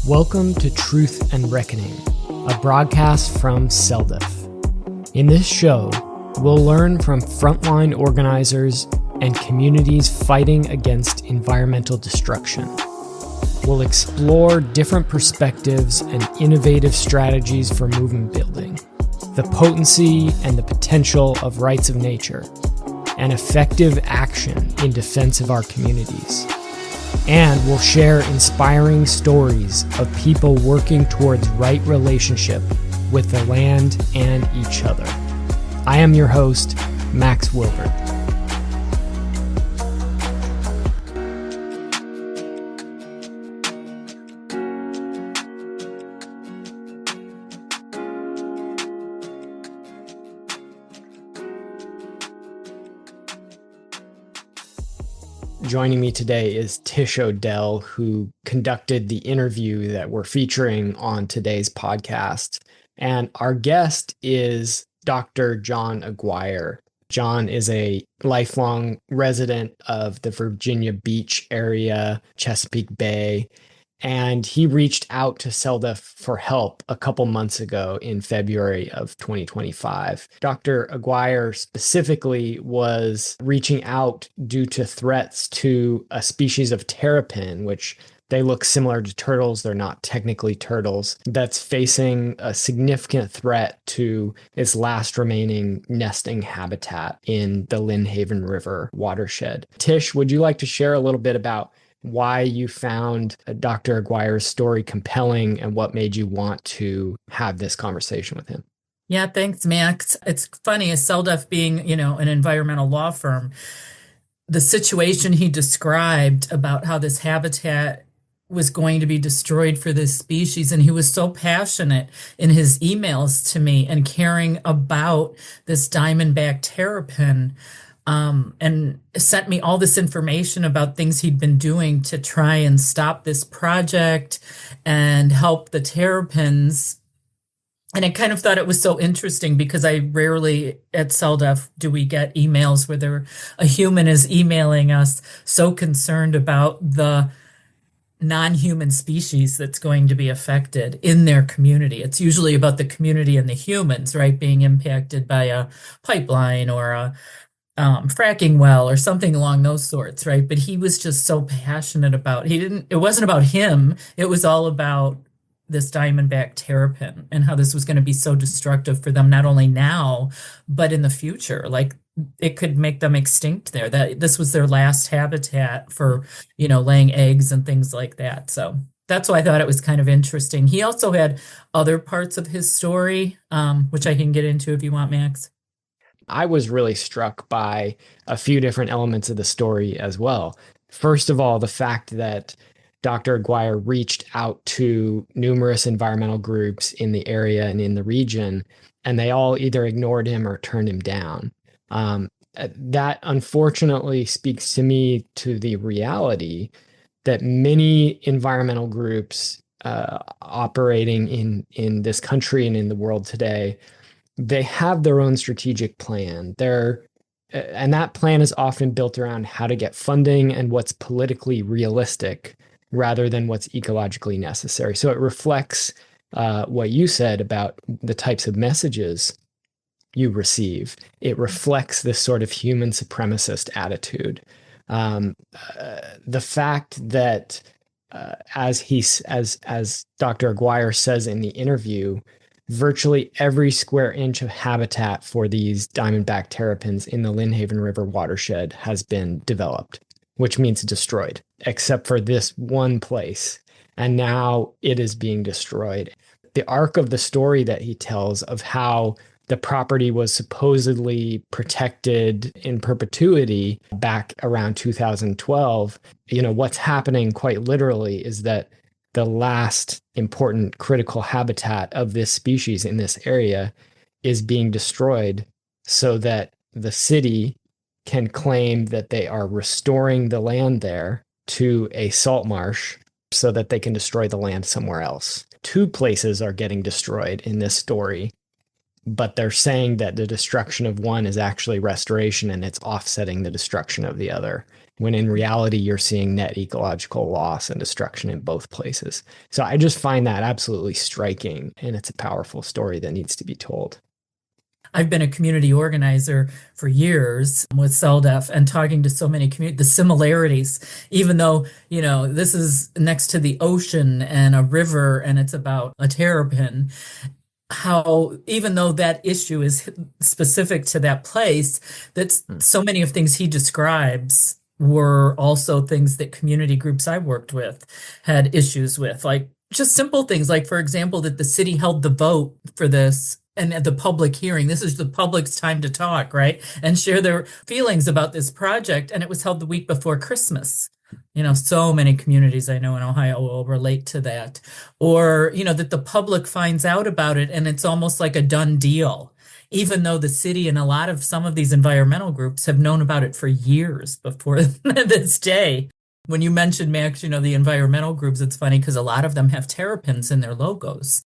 Welcome to Truth and Reckoning, a broadcast from CELDF. In this show, we'll learn from frontline organizers and communities fighting against environmental destruction. We'll explore different perspectives and innovative strategies for movement building, the potency and the potential of rights of nature, and effective action in defense of our communities. And we'll share inspiring stories of people working towards right relationship with the land and each other. I am your host, Max Wilbert. Joining me today is Tish Odell, who conducted the interview that we're featuring on today's podcast. And our guest is Dr. John Aquiar. John is a lifelong resident of the Virginia Beach area, Chesapeake Bay, and he reached out to CELDF for help a couple months ago in February of 2025. Dr. Aquiar specifically was reaching out due to threats to a species of terrapin, which they look similar to turtles. They're not technically turtles. That's facing a significant threat to its last remaining nesting habitat in the Lynnhaven River watershed. Tish, would you like to share a little bit about why you found Dr. Aquiar's story compelling and what made you want to have this conversation with him? Yeah, thanks, Max. It's funny, as CELDF being, an environmental law firm, the situation he described about how this habitat was going to be destroyed for this species, and he was so passionate in his emails to me and caring about this Diamondback Terrapin, and sent me all this information about things he'd been doing to try and stop this project and help the terrapins. And I kind of thought it was so interesting because I rarely at CELDF do we get emails where a human is emailing us so concerned about the non-human species that's going to be affected in their community. It's usually about the community and the humans, right, being impacted by a pipeline or a fracking well or something along those sorts, right? But he was just so passionate about, it wasn't about him. It was all about this Diamondback Terrapin and how this was going to be so destructive for them, not only now, but in the future. Like it could make them extinct there, that this was their last habitat for, laying eggs and things like that. So that's why I thought it was kind of interesting. He also had other parts of his story, which I can get into if you want, Max. I was really struck by a few different elements of the story as well. First of all, the fact that Dr. Aquiar reached out to numerous environmental groups in the area and in the region, and they all either ignored him or turned him down. That unfortunately speaks to me to the reality that many environmental groups operating in this country and in the world today, they have their own strategic plan. And that plan is often built around how to get funding and what's politically realistic rather than what's ecologically necessary. So it reflects what you said about the types of messages you receive. It reflects this sort of human supremacist attitude. The fact that, as Dr. Aquiar says in the interview, virtually every square inch of habitat for these Diamondback terrapins in the Lynnhaven River watershed has been developed, which means destroyed, except for this one place. And now it is being destroyed. The arc of the story that he tells of how the property was supposedly protected in perpetuity back around 2012, what's happening quite literally is that the last important critical habitat of this species in this area is being destroyed so that the city can claim that they are restoring the land there to a salt marsh so that they can destroy the land somewhere else. Two places are getting destroyed in this story. but they're saying that the destruction of one is actually restoration and it's offsetting the destruction of the other. When in reality, you're seeing net ecological loss and destruction in both places. So I just find that absolutely striking, and it's a powerful story that needs to be told. I've been a community organizer for years with CELDF and talking to so many community, the similarities, even though, this is next to the ocean and a river and it's about a terrapin, how even though that issue is specific to that place, that's Hmm. so many of things he describes were also things that community groups I worked with had issues with, like just simple things, like for example, that the city held the vote for this and at the public hearing. This is the public's time to talk, right? And share their feelings about this project. And it was held the week before Christmas. So many communities I know in Ohio will relate to that. Or, that the public finds out about it and it's almost like a done deal, even though the city and a lot of some of these environmental groups have known about it for years before this day. When you mentioned, Max, the environmental groups, it's funny because a lot of them have terrapins in their logos.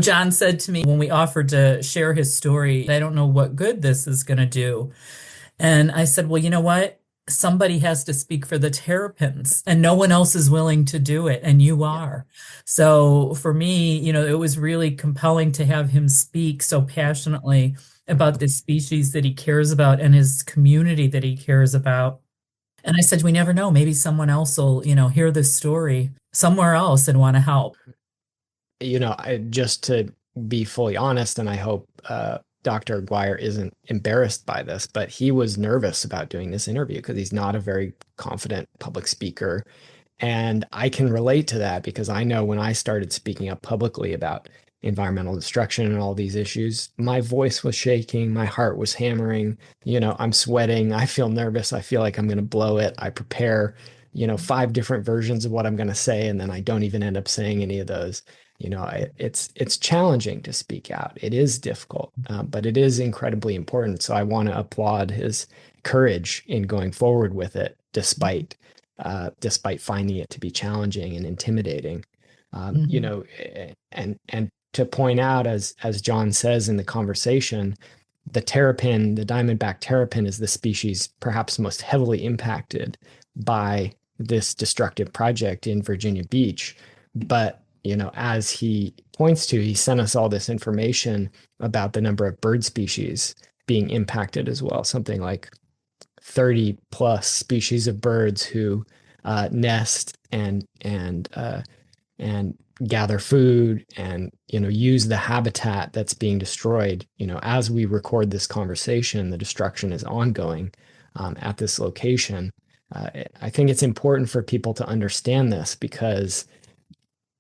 John said to me when we offered to share his story, I don't know what good this is going to do. And I said, well, you know what? Somebody has to speak for the terrapins, and no one else is willing to do it, and you Yeah. are. So for me, it was really compelling to have him speak so passionately about this species that he cares about and his community that he cares about. And I said, we never know. Maybe someone else will, hear this story somewhere else and want to help. Just to be fully honest, and I hope Dr. Aguirre isn't embarrassed by this, but he was nervous about doing this interview because he's not a very confident public speaker. And I can relate to that because I know when I started speaking up publicly about environmental destruction and all these issues, my voice was shaking, my heart was hammering, I'm sweating, I feel nervous, I feel like I'm going to blow it. I prepare, five different versions of what I'm going to say, and then I don't even end up saying any of those. It's challenging to speak out. It is difficult, but it is incredibly important. So I want to applaud his courage in going forward with it, despite finding it to be challenging and intimidating. Mhm. And to point out, as John says in the conversation, the terrapin, the Diamondback terrapin, is the species perhaps most heavily impacted by this destructive project in Virginia Beach. But as he points to, he sent us all this information about the number of bird species being impacted as well, something like 30 plus species of birds who nest and gather food and use the habitat that's being destroyed. As we record this conversation, the destruction is ongoing at this location. I think it's important for people to understand this because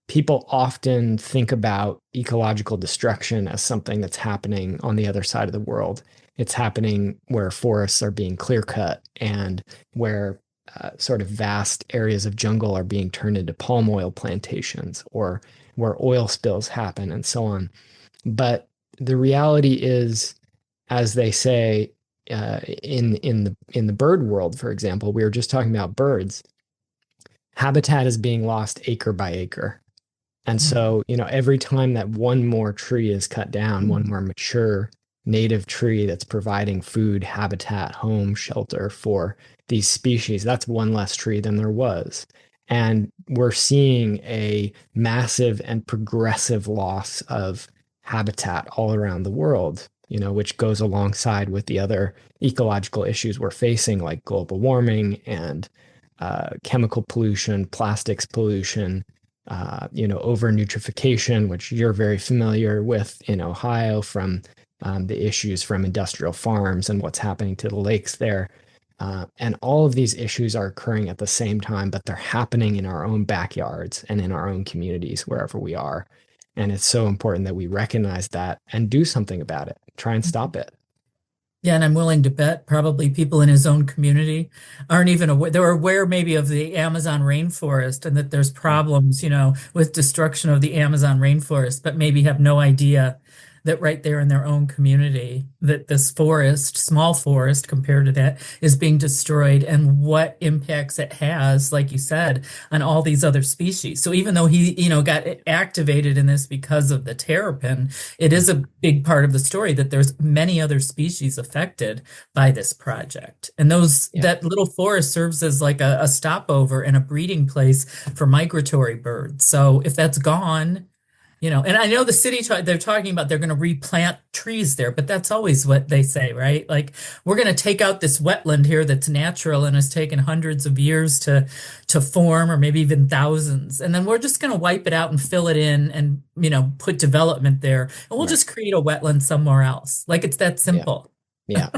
people often think about ecological destruction as something that's happening on the other side of the world. It's happening where forests are being clear cut and where sort of vast areas of jungle are being turned into palm oil plantations or where oil spills happen and so on. But the reality is, as they say in the bird world, for example, we were just talking about birds. Habitat is being lost acre by acre. And so, every time that one more tree is cut down, one more mature native tree that's providing food, habitat, home, shelter for these species, that's one less tree than there was. And we're seeing a massive and progressive loss of habitat all around the world, which goes alongside with the other ecological issues we're facing, like global warming and chemical pollution, plastics pollution, over nutrification, which you're very familiar with in Ohio from the issues from industrial farms and what's happening to the lakes there. And all of these issues are occurring at the same time, but they're happening in our own backyards and in our own communities, wherever we are. And it's so important that we recognize that and do something about it, try and stop it. Yeah, and I'm willing to bet probably people in his own community aren't even aware. They're aware maybe of the Amazon rainforest and that there's Mm. problems, with destruction of the Amazon rainforest, but maybe have no idea that right there in their own community, that this forest, small forest compared to that, is being destroyed and what impacts it has, like you said, on all these other species. So even though he, got activated in this because of the terrapin, it is a big part of the story that there's many other species affected by this project. And Yeah. that little forest serves as like a stopover and a breeding place for migratory birds. So if that's gone, and I know the city, they're talking about they're going to replant trees there, but that's always what they say, right? Like, we're going to take out this wetland here that's natural and has taken hundreds of years to form, or maybe even thousands. And then we're just going to wipe it out and fill it in and, put development there. And we'll Right. just create a wetland somewhere else. Like, it's that Yeah. simple. Yeah.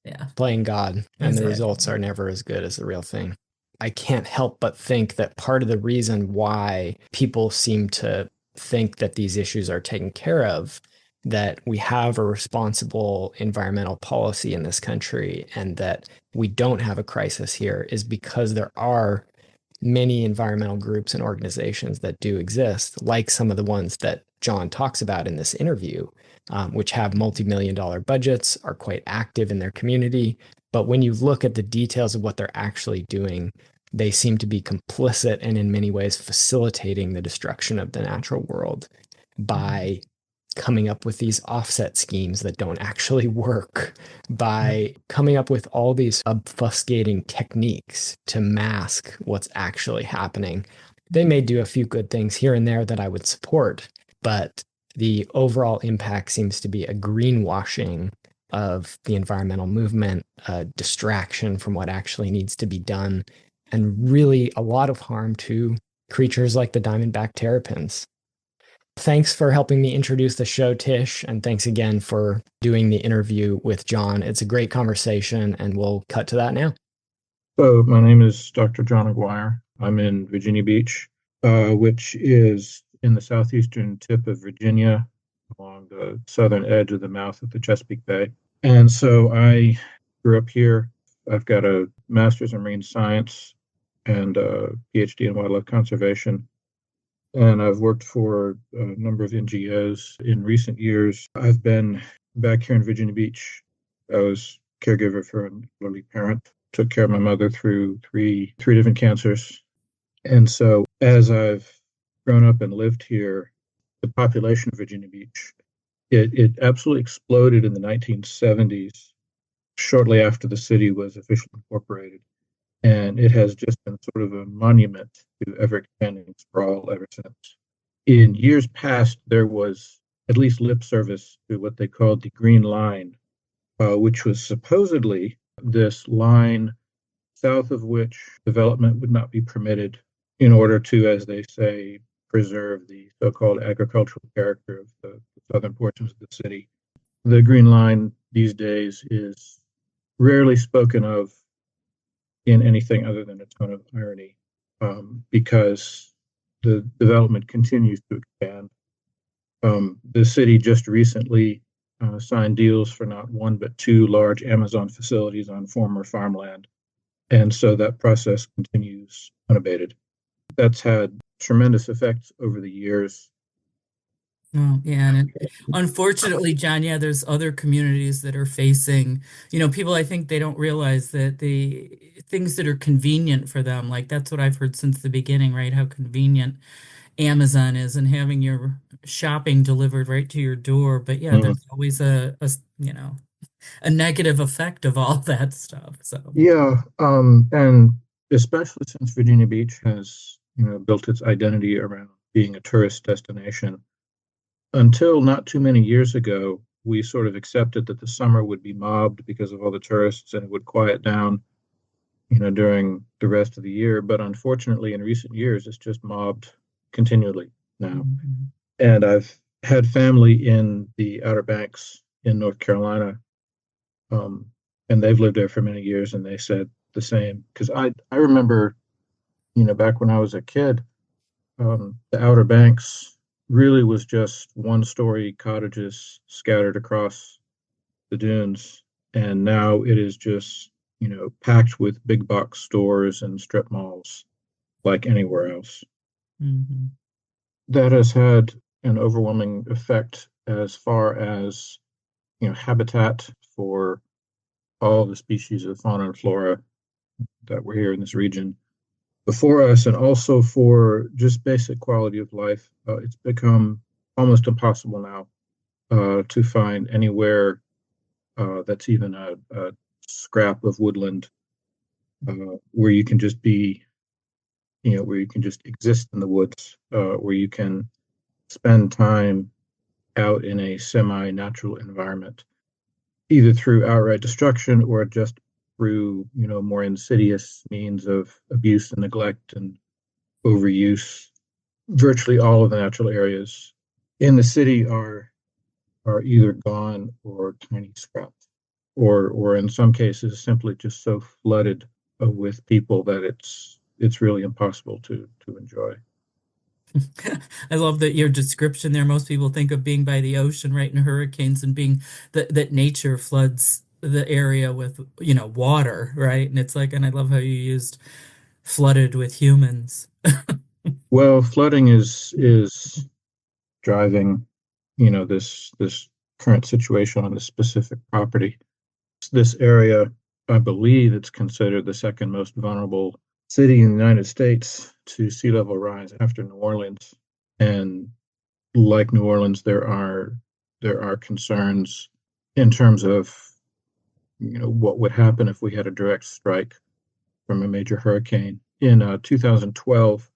Yeah, Playing God, and that's the right. results are never as good as the real thing. I can't help but think that part of the reason why people seem to think that these issues are taken care of, that we have a responsible environmental policy in this country and that we don't have a crisis here, is because there are many environmental groups and organizations that do exist, like some of the ones that John talks about in this interview, which have multi-million dollar budgets, are quite active in their community. But when you look at the details of what they're actually doing, they seem to be complicit and in many ways facilitating the destruction of the natural world by coming up with these offset schemes that don't actually work, Yep. by coming up with all these obfuscating techniques to mask what's actually happening. They may do a few good things here and there that I would support, but the overall impact seems to be a greenwashing of the environmental movement, a distraction from what actually needs to be done, and really a lot of harm to creatures like the Diamondback Terrapins. Thanks for helping me introduce the show, Tish, and thanks again for doing the interview with John. It's a great conversation, and we'll cut to that now. So my name is Dr. John Aguirre. I'm in Virginia Beach, which is in the southeastern tip of Virginia, along the southern edge of the mouth of the Chesapeake Bay. And so I grew up here. I've got a master's in marine science and a PhD in wildlife conservation. And I've worked for a number of NGOs in recent years. I've been back here in Virginia Beach. I was caregiver for an elderly parent, took care of my mother through three different cancers. And so as I've grown up and lived here, the population of Virginia Beach, it absolutely exploded in the 1970s, shortly after the city was officially incorporated. And it has just been sort of a monument to ever expanding sprawl ever since. In years past, there was at least lip service to what they called the Green Line, which was supposedly this line south of which development would not be permitted in order to, as they say, preserve the so-called agricultural character of the southern portions of the city. The Green Line these days is rarely spoken of in anything other than a tone of irony, because the development continues to expand. The city just recently signed deals for not one but two large Amazon facilities on former farmland, and so that process continues unabated. That's had tremendous effects over the years. Oh, yeah, and unfortunately, John, yeah, there's other communities that are facing, people, I think they don't realize that the things that are convenient for them, like that's what I've heard since the beginning, right? How convenient Amazon is and having your shopping delivered right to your door. But yeah, Mm. there's always a negative effect of all that stuff. So, Yeah, and especially since Virginia Beach has, built its identity around being a tourist destination. Until not too many years ago, we sort of accepted that the summer would be mobbed because of all the tourists and it would quiet down, during the rest of the year. But unfortunately, in recent years, it's just mobbed continually now. mhm. And I've had family in the Outer Banks in North Carolina, um, and they've lived there for many years, and they said the same. Because I remember, back when I was a kid, the Outer Banks really was just one-story cottages scattered across the dunes, and now it is just, packed with big box stores and strip malls like anywhere else. Mhm. That has had an overwhelming effect as far as habitat for all the species of fauna and flora that were here in this region before us, and also for just basic quality of life. It's become almost impossible now to find anywhere that's even a scrap of woodland where you can just be, where you can just exist in the woods, where you can spend time out in a semi-natural environment, either through outright destruction or just through, more insidious means of abuse and neglect and overuse. Virtually all of the natural areas in the city are either gone or tiny scraps, or in some cases simply just so flooded with people that it's really impossible to enjoy. I love that your description there. Most people think of being by the ocean, right, in hurricanes, and being that nature floods the area with, water, right? And it's like, and I love how you used flooded with humans. Well, flooding is driving, this current situation on this specific property. This area, I believe, it's considered the second most vulnerable city in the United States to sea level rise after New Orleans. And like New Orleans, there are concerns in terms of what would happen if we had a direct strike from a major hurricane. In 2012,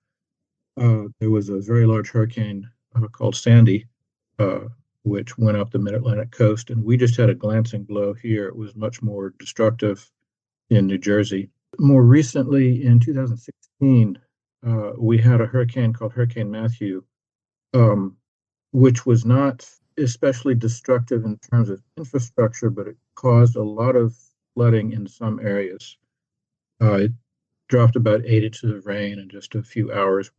there was a very large hurricane called Sandy, uh, which went up the mid-Atlantic coast, and we just had a glancing blow here. It was much more destructive in New Jersey. More recently, in 2016, we had a hurricane called Hurricane Matthew, um, which was not especially destructive in terms of infrastructure, but it caused a lot of flooding in some areas. It dropped about 8 inches of rain in just a few hours.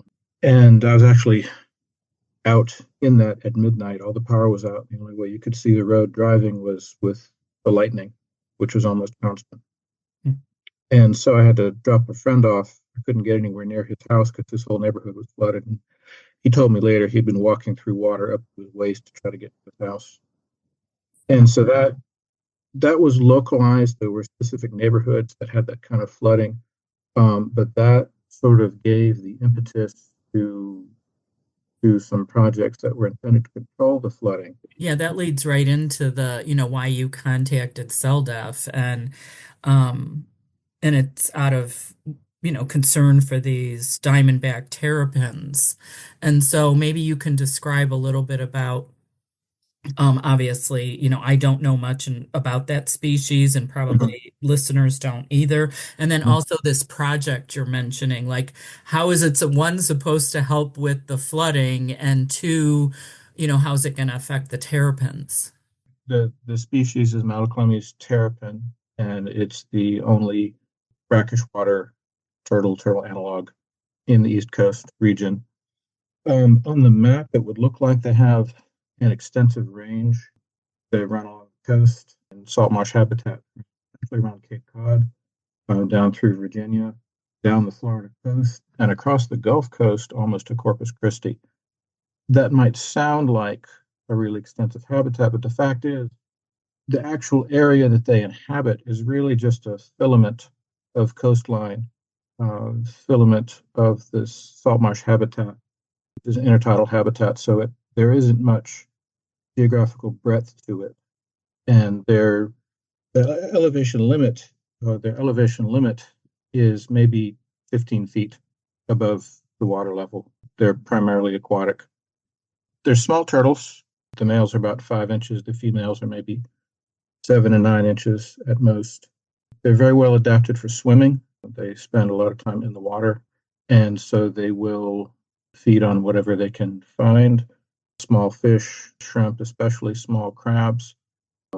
And I was actually out in that at midnight. All the power was out. The only way you could see the road driving was with the lightning, which was almost constant. Hmm. And so I had to drop a friend off. I couldn't get anywhere near his house because his whole neighborhood was flooded. And he told me later he'd been walking through water up to his waist to try to get to his house. And so that was localized. There were specific neighborhoods that had that kind of flooding, but that sort of gave the impetus to some projects that were intended to control the flooding. Yeah, that leads right into the, why you contacted CELDF, um and it's out of, concern for these Diamondback Terrapins. And so maybe you can describe a little bit about, obviously, I don't know much about that species, and Mhm. probably listeners don't either. And then also this project you're mentioning, like, how is it, one, supposed to help with the flooding, and two, how's it going to affect the terrapins? The species is Malaclemys terrapin, and it's the only brackish water turtle analog in the East Coast region. On the map, it would look like they have an extensive range. They run along the coast and salt marsh habitat, actually around Cape Cod, down through Virginia, down the Florida coast, and across the Gulf Coast almost to Corpus Christi. That might sound like a really extensive habitat, but the fact is, the actual area that they inhabit is really just a filament of coastline, filament of this salt marsh habitat, which is an intertidal habitat. So there isn't much geographical breadth to it, and their elevation limit is maybe 15 feet above the water level. They're primarily aquatic. They're small turtles. The males are about 5 inches. The females are maybe 7 and 9 inches at most. They're very well adapted for swimming. They spend a lot of time in the water, and so they will feed on whatever they can find. Small fish, shrimp, especially small crabs,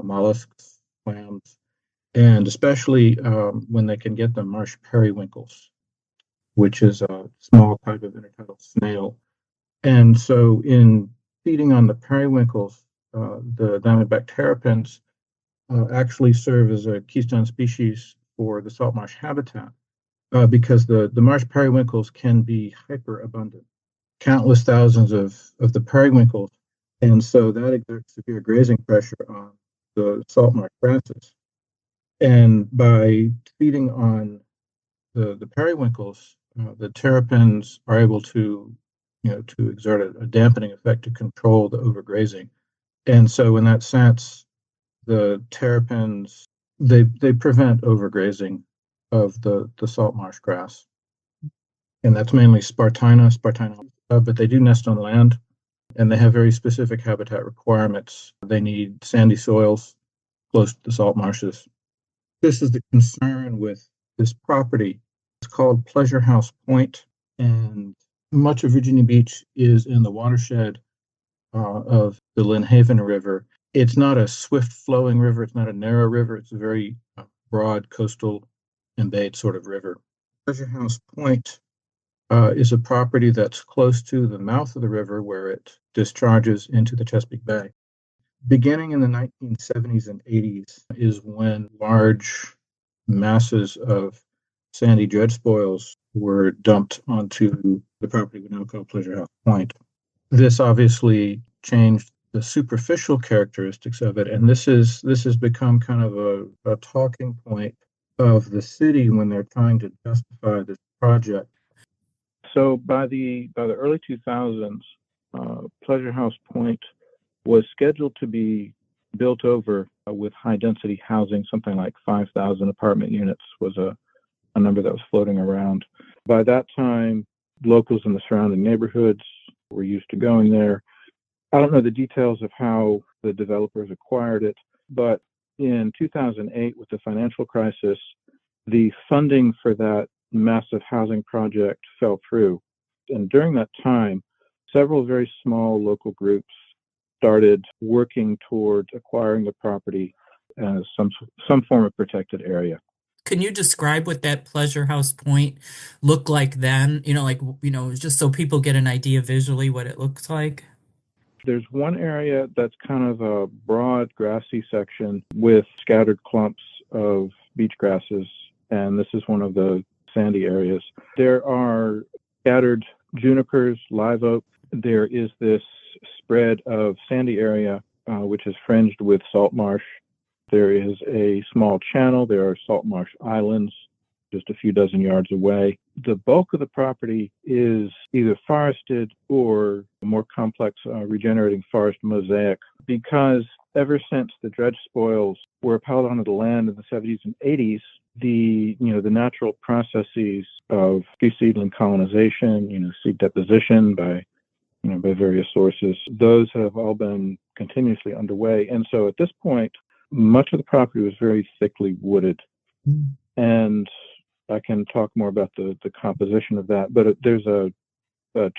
mollusks, clams, and especially when they can get them, marsh periwinkles, which is a small type of intertidal snail. And so in feeding on the periwinkles, the Diamondback terrapins actually serve as a keystone species for the salt marsh habitat because the marsh periwinkles can be hyper abundant. Countless thousands of the periwinkles And so that exerts severe grazing pressure on the salt marsh grasses. And by feeding on the periwinkles, the terrapins are able to, to exert a dampening effect to control the overgrazing. And so in that sense, the terrapins, they prevent overgrazing of the salt marsh grass. And that's mainly Spartina, but they do nest on land, and they have very specific habitat requirements. They need sandy soils close to the salt marshes. This is the concern with this property. It's called Pleasure House Point, and much of Virginia Beach is in the watershed of the Lynnhaven River. It's not a swift-flowing river. It's not a narrow river. It's a very broad coastal embayed sort of river. Pleasure House Point is a property that's close to the mouth of the river where it discharges into the Chesapeake Bay. Beginning in the 1970s and 80s is when large masses of sandy dredge spoils were dumped onto the property we now call Pleasure House Point. This obviously changed the superficial characteristics of it, and this has become kind of a talking point of the city when they're trying to justify this project. So by the early 2000s, Pleasure House Point was scheduled to be built over with high-density housing. Something like 5,000 apartment units was a number that was floating around. By that time, locals in the surrounding neighborhoods were used to going there. I don't know the details of how the developers acquired it, but in 2008, with the financial crisis, the funding for that massive housing project fell through. And during that time, several very small local groups started working toward acquiring the property as some form of protected area. Can you describe what that Pleasure House Point looked like then? Just so people get an idea visually what it looks like. There's one area that's kind of a broad grassy section with scattered clumps of beach grasses, and this is one of the sandy areas. There are scattered junipers, live oak. There is this spread of sandy area, which is fringed with salt marsh. There is a small channel. There are salt marsh islands just a few dozen yards away. The bulk of the property is either forested or a more complex regenerating forest mosaic, because ever since the dredge spoils were piled onto the land in the 70s and 80s, the natural processes of tree seedling colonization, seed deposition by various sources, those have all been continuously underway. And so at this point, much of the property was very thickly wooded. And I can talk more about the composition of that, but there's a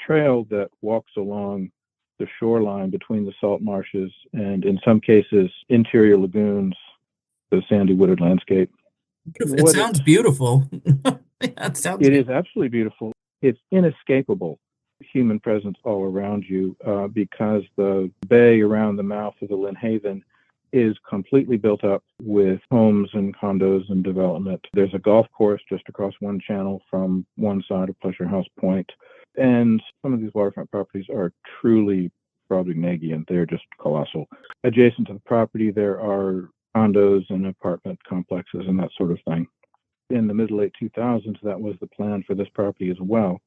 trail that walks along the shoreline between the salt marshes and, in some cases, interior lagoons, the sandy wooded landscape. It sounds beautiful. It is absolutely beautiful. It's inescapable human presence all around you because the bay around the mouth of the Lynnhaven is completely built up with homes and condos and development. There's a golf course just across one channel from one side of Pleasure House Point. And some of these waterfront properties are truly Brobdingnagian. They're just colossal. Adjacent to the property, there are condos and apartment complexes and that sort of thing. In the mid-late 2000s, that was the plan for this property as well.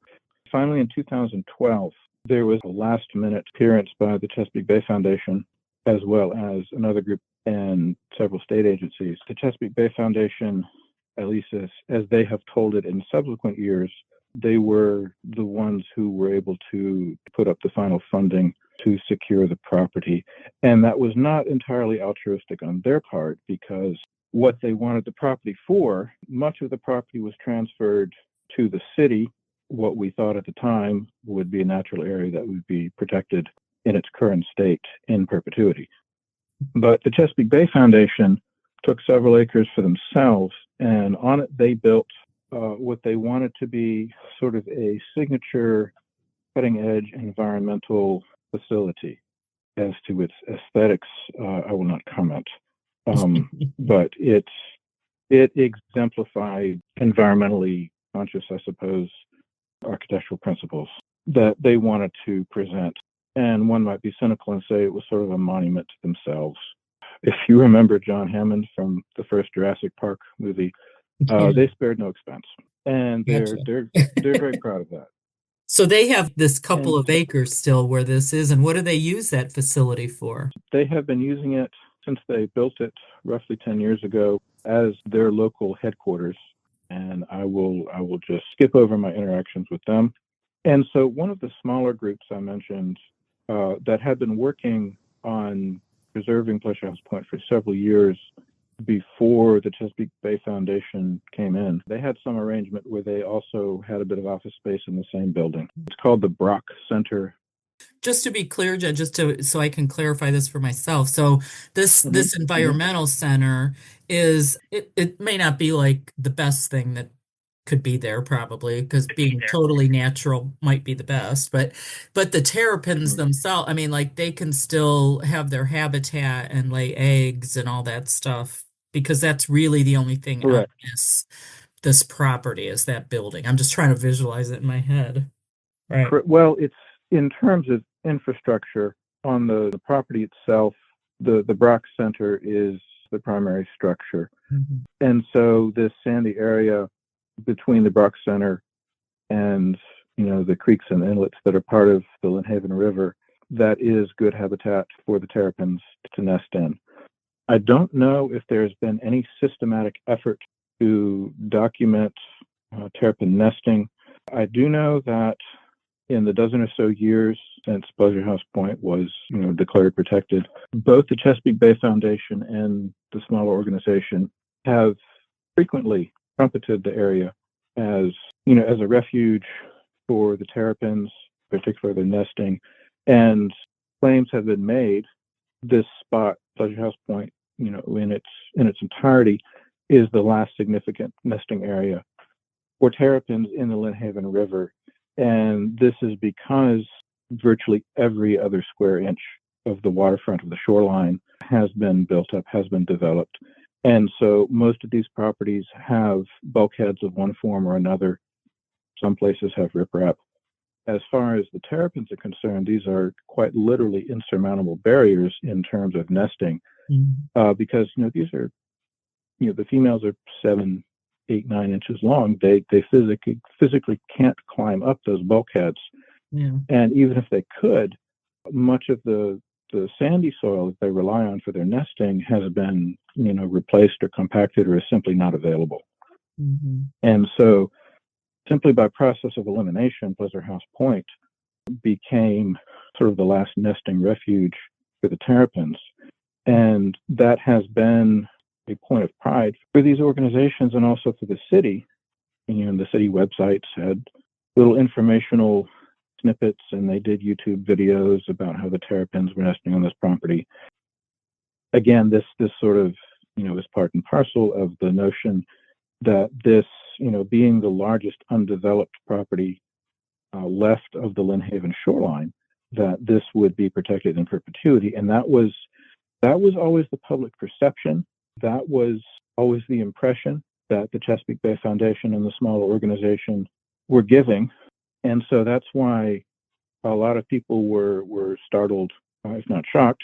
Finally, in 2012, there was a last-minute appearance by the Chesapeake Bay Foundation, as well as another group and several state agencies. The Chesapeake Bay Foundation, at least as they have told it in subsequent years, they were the ones who were able to put up the final funding to secure the property. And that was not entirely altruistic on their part, because what they wanted the property for, much of the property was transferred to the city, what we thought at the time would be a natural area that would be protected in its current state in perpetuity. But the Chesapeake Bay Foundation took several acres for themselves, and on it they built what they wanted to be sort of a signature cutting-edge environmental facility. As to its aesthetics, I will not comment. But it exemplified environmentally conscious, I suppose, architectural principles that they wanted to present. And one might be cynical and say it was sort of a monument to themselves. If you remember John Hammond from the first Jurassic Park movie, they spared no expense, and they're very proud of that. So they have this couple And of acres still where this is, and what do they use that facility for? they have been using it since they built it roughly 10 years ago as their local headquarters. And I will just skip over my interactions with them. And so one of the smaller groups I mentioned that had been working on preserving Pleasure House Point for several years before the Chesapeake Bay Foundation came in, they had some arrangement where they also had a bit of office space in the same building. It's called the Brock Center. Just to be clear, Jen, so I can clarify this for myself. So this environmental center is it may not be like the best thing that could be there probably because being totally natural might be the best, but the terrapins themselves, I mean, like they can still have their habitat and lay eggs and all that stuff because that's really the only thing on Correct. this property is that building. I'm just trying to visualize it in my head. Right. Well, it's in terms of infrastructure on the property itself, the Brock Center is the primary structure. Mm-hmm. And so this sandy area between the Brock Center and, the creeks and inlets that are part of the Lynnhaven River, that is good habitat for the terrapins to nest in. I don't know if there's been any systematic effort to document terrapin nesting. I do know that in the dozen or so years since Pleasure House Point was, declared protected, both the Chesapeake Bay Foundation and the smaller organization have frequently trumpeted the area as, as a refuge for the terrapins, particularly their nesting, and claims have been made. This spot, Pleasure House Point, in its entirety, is the last significant nesting area for terrapins in the Lynnhaven River. And this is because virtually every other square inch of the waterfront of the shoreline has been built up, has been developed. And so most of these properties have bulkheads of one form or another. Some places have riprap. As far as the terrapins are concerned, these are quite literally insurmountable barriers in terms of nesting, because, these are, the females are 7, 8, 9 inches long. They physically can't climb up those bulkheads. Yeah. And even if they could, much of the sandy soil that they rely on for their nesting has been, replaced or compacted or is simply not available. Mm-hmm. And so simply by process of elimination, Pleasure House Point became sort of the last nesting refuge for the terrapins. And that has been a point of pride for these organizations and also for the city. The city websites had little informational snippets, and they did YouTube videos about how the terrapins were nesting on this property. Again, this sort of, is part and parcel of the notion that this, being the largest undeveloped property left of the Lynnhaven shoreline, that this would be protected in perpetuity. And that was always the public perception. That was always the impression that the Chesapeake Bay Foundation and the smaller organization were giving. And so that's why a lot of people were startled, if not shocked,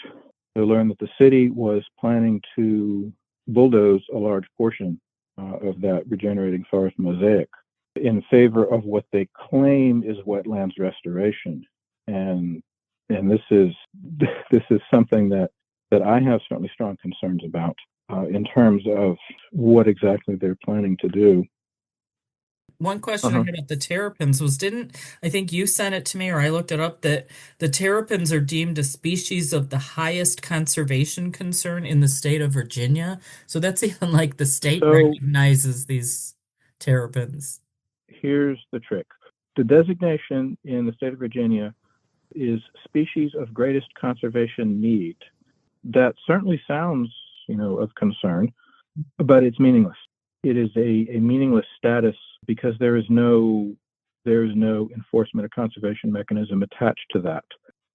to learn that the city was planning to bulldoze a large portion of that regenerating forest mosaic in favor of what they claim is wetlands restoration. And this is something that I have certainly strong concerns about in terms of what exactly they're planning to do. One question I had about the terrapins was, I think you sent it to me or I looked it up, that the terrapins are deemed a species of the highest conservation concern in the state of Virginia. So that's even like the state recognizes these terrapins. Here's the trick. The designation in the state of Virginia is species of greatest conservation need. That certainly sounds, of concern, but it's meaningless. It is a meaningless status because there is no enforcement or conservation mechanism attached to that.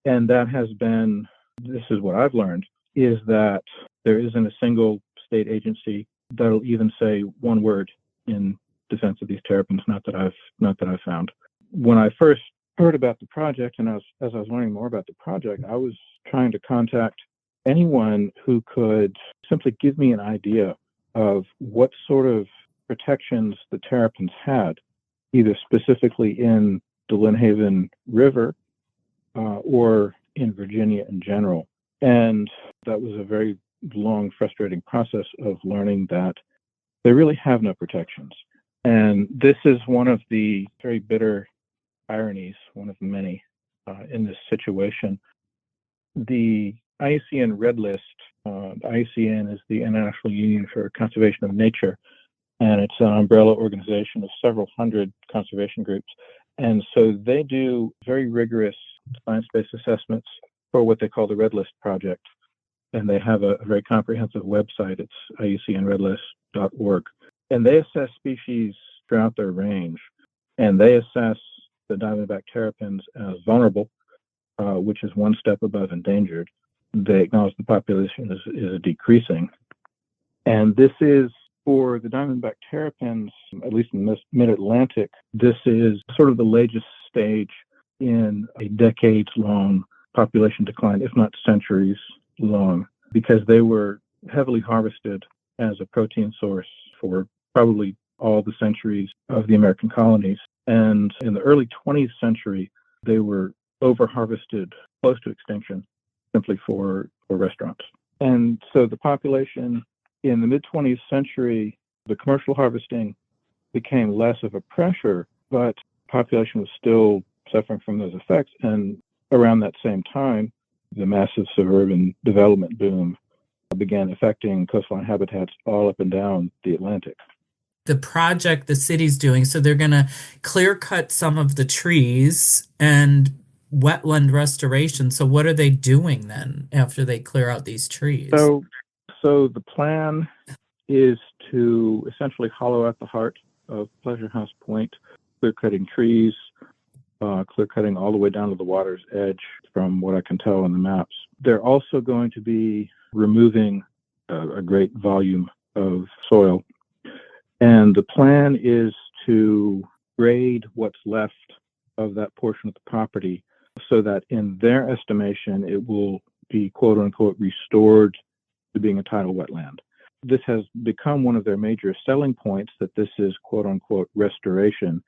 And that has been, this is what I've learned, is that there isn't a single state agency that'll even say one word in defense of these terrapins, not that I've found. When I first heard about the project, and as I was learning more about the project, I was trying to contact anyone who could simply give me an idea of what sort of protections the terrapins had, either specifically in the Lynnhaven River or in Virginia in general. And that was a very long, frustrating process of learning that they really have no protections. And this is one of the very bitter ironies, one of many in this situation. The IUCN Red List, the IUCN is the International Union for Conservation of Nature, and it's an umbrella organization of several hundred conservation groups. And so they do very rigorous science-based assessments for what they call the Red List Project. And they have a very comprehensive website. It's iucnredlist.org. And they assess species throughout their range. And they assess the Diamondback Terrapins as vulnerable, which is one step above endangered. They acknowledge the population is decreasing. And this is, for the Diamondback Terrapins, at least in this mid-Atlantic, this is sort of the latest stage in a decades-long population decline, if not centuries long, because they were heavily harvested as a protein source for probably all the centuries of the American colonies. And in the early 20th century, they were over-harvested close to extinction simply for restaurants. And so the population in the mid-20th century, the commercial harvesting became less of a pressure, but the population was still suffering from those effects. And around that same time, the massive suburban development boom began affecting coastline habitats all up and down the Atlantic. The project the city's doing, so they're going to clear cut some of the trees and wetland restoration. So what are they doing then after they clear out these trees? So the plan is to essentially hollow out the heart of Pleasure House Point, clear cutting trees, clear cutting all the way down to the water's edge from what I can tell on the maps. They're also going to be removing a great volume of soil. And the plan is to grade what's left of that portion of the property so that in their estimation, it will be quote unquote restored to being a tidal wetland. This has become one of their major selling points, that this is quote unquote restoration.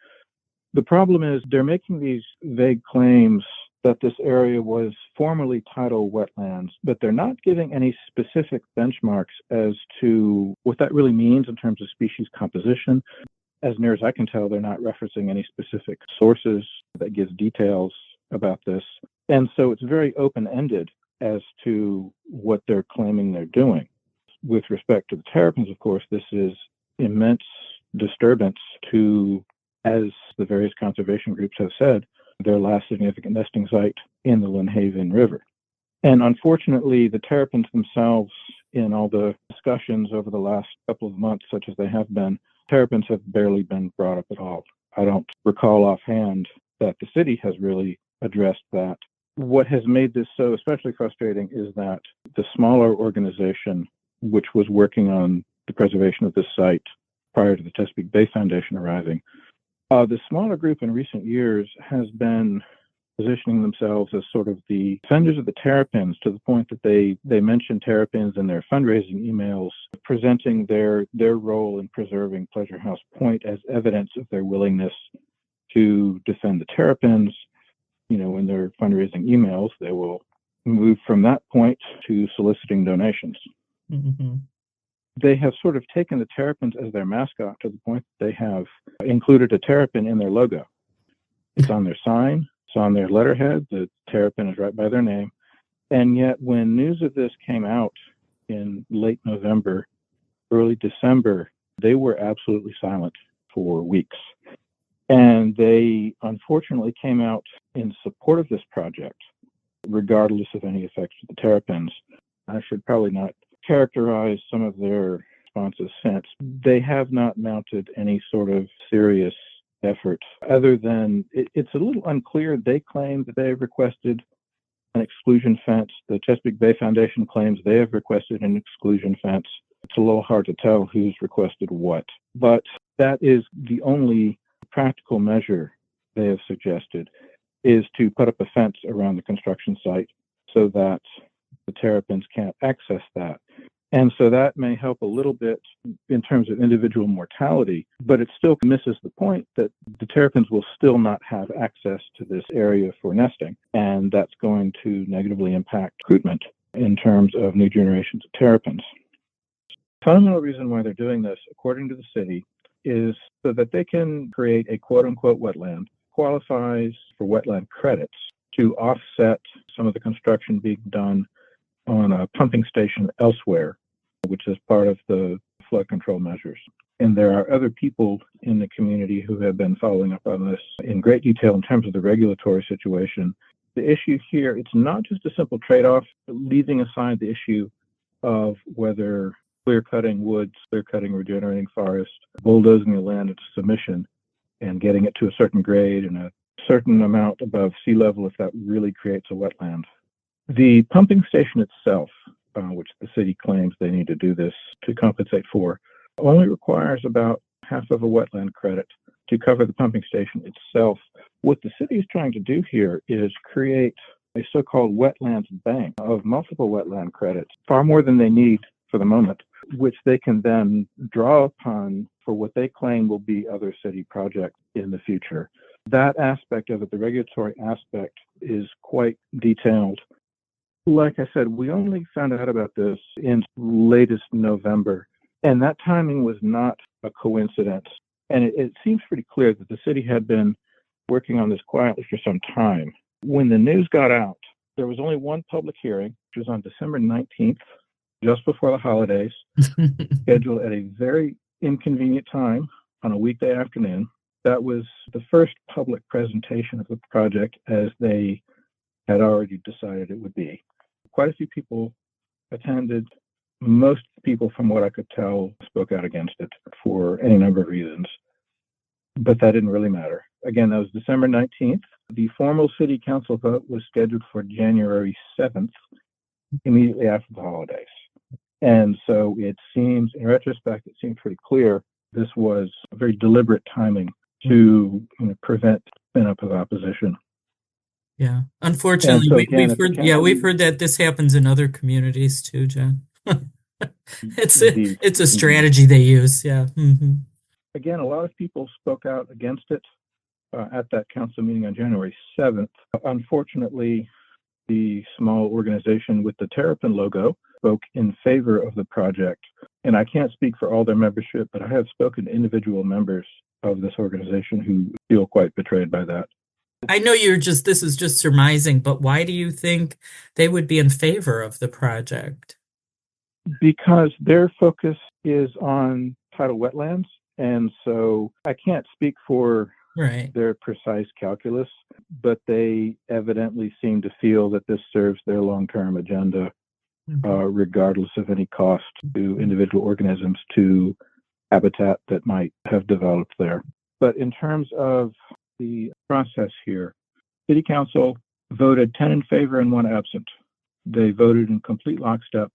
The problem is they're making these vague claims that this area was formerly tidal wetlands, but they're not giving any specific benchmarks as to what that really means in terms of species composition. As near as I can tell, they're not referencing any specific sources that give details about this. And so it's very open-ended as to what they're claiming they're doing. With respect to the terrapins, of course, this is immense disturbance to, as the various conservation groups have said, their last significant nesting site in the Lynnhaven River. And unfortunately, the terrapins themselves, in all the discussions over the last couple of months, such as they have been, terrapins have barely been brought up at all. I don't recall offhand that the city has really addressed that. What has made this so especially frustrating is that the smaller organization, which was working on the preservation of this site prior to the Chesapeake Bay Foundation arriving, the smaller group in recent years has been positioning themselves as sort of the defenders of the terrapins, to the point that they mention terrapins in their fundraising emails, presenting their role in preserving Pleasure House Point as evidence of their willingness to defend the terrapins. You know, in their fundraising emails, they will move from that point to soliciting donations. Mm-hmm. They have sort of taken the terrapins as their mascot, to the point that they have included a terrapin in their logo. It's on their sign, it's on their letterhead, the terrapin is right by their name. And yet when news of this came out in late November, early December, they were absolutely silent for weeks. And they unfortunately came out in support of this project, regardless of any effects to the terrapins. I should probably not characterize some of their responses since. They have not mounted any sort of serious effort, other than it's a little unclear. They claim that they have requested an exclusion fence. The Chesapeake Bay Foundation claims they have requested an exclusion fence. It's a little hard to tell who's requested what, but that is the only practical measure they have suggested. is to put up a fence around the construction site so that the terrapins can't access that. And so that may help a little bit in terms of individual mortality, but it still misses the point that the terrapins will still not have access to this area for nesting. And that's going to negatively impact recruitment in terms of new generations of terrapins. The fundamental reason why they're doing this, according to the city, is so that they can create a quote-unquote wetland, qualifies for wetland credits to offset some of the construction being done on a pumping station elsewhere, which is part of the flood control measures. And there are other people in the community who have been following up on this in great detail in terms of the regulatory situation. The issue here, it's not just a simple trade-off, leaving aside the issue of whether clear-cutting woods, clear-cutting regenerating forest, bulldozing the land into submission and getting it to a certain grade and a certain amount above sea level if that really creates a wetland. The pumping station itself, which the city claims they need to do this to compensate for, only requires about half of a wetland credit to cover the pumping station itself. What the city is trying to do here is create a so-called wetlands bank of multiple wetland credits, far more than they need for the moment, which they can then draw upon for what they claim will be other city projects in the future. That aspect of it, the regulatory aspect, is quite detailed. Like I said, we only found out about this in latest November, and that timing was not a coincidence. And it seems pretty clear that the city had been working on this quietly for some time. When the news got out, there was only one public hearing, which was on December 19th, just before the holidays, scheduled at a very inconvenient time on a weekday afternoon. That was the first public presentation of the project as they had already decided it would be. Quite a few people attended. Most people, from what I could tell, spoke out against it for any number of reasons, but that didn't really matter. Again, that was December 19th. The formal city council vote was scheduled for January 7th, immediately after the holidays. And so it seems, in retrospect, it seemed pretty clear this was a very deliberate timing to prevent spin-up of opposition. Yeah, unfortunately, so again, we've heard that this happens in other communities too, John. It's a strategy they use. Yeah. Mm-hmm. Again, a lot of people spoke out against it at that council meeting on January 7th. Unfortunately, the small organization with the Terrapin logo spoke in favor of the project. And I can't speak for all their membership, but I have spoken to individual members of this organization who feel quite betrayed by that. I know this is just surmising, but why do you think they would be in favor of the project? Because their focus is on tidal wetlands. And so I can't speak for their precise calculus, but they evidently seem to feel that this serves their long-term agenda, regardless of any cost to individual organisms, to habitat that might have developed there. But in terms of the process here, City Council voted 10 in favor and 1 absent. They voted in complete lockstep.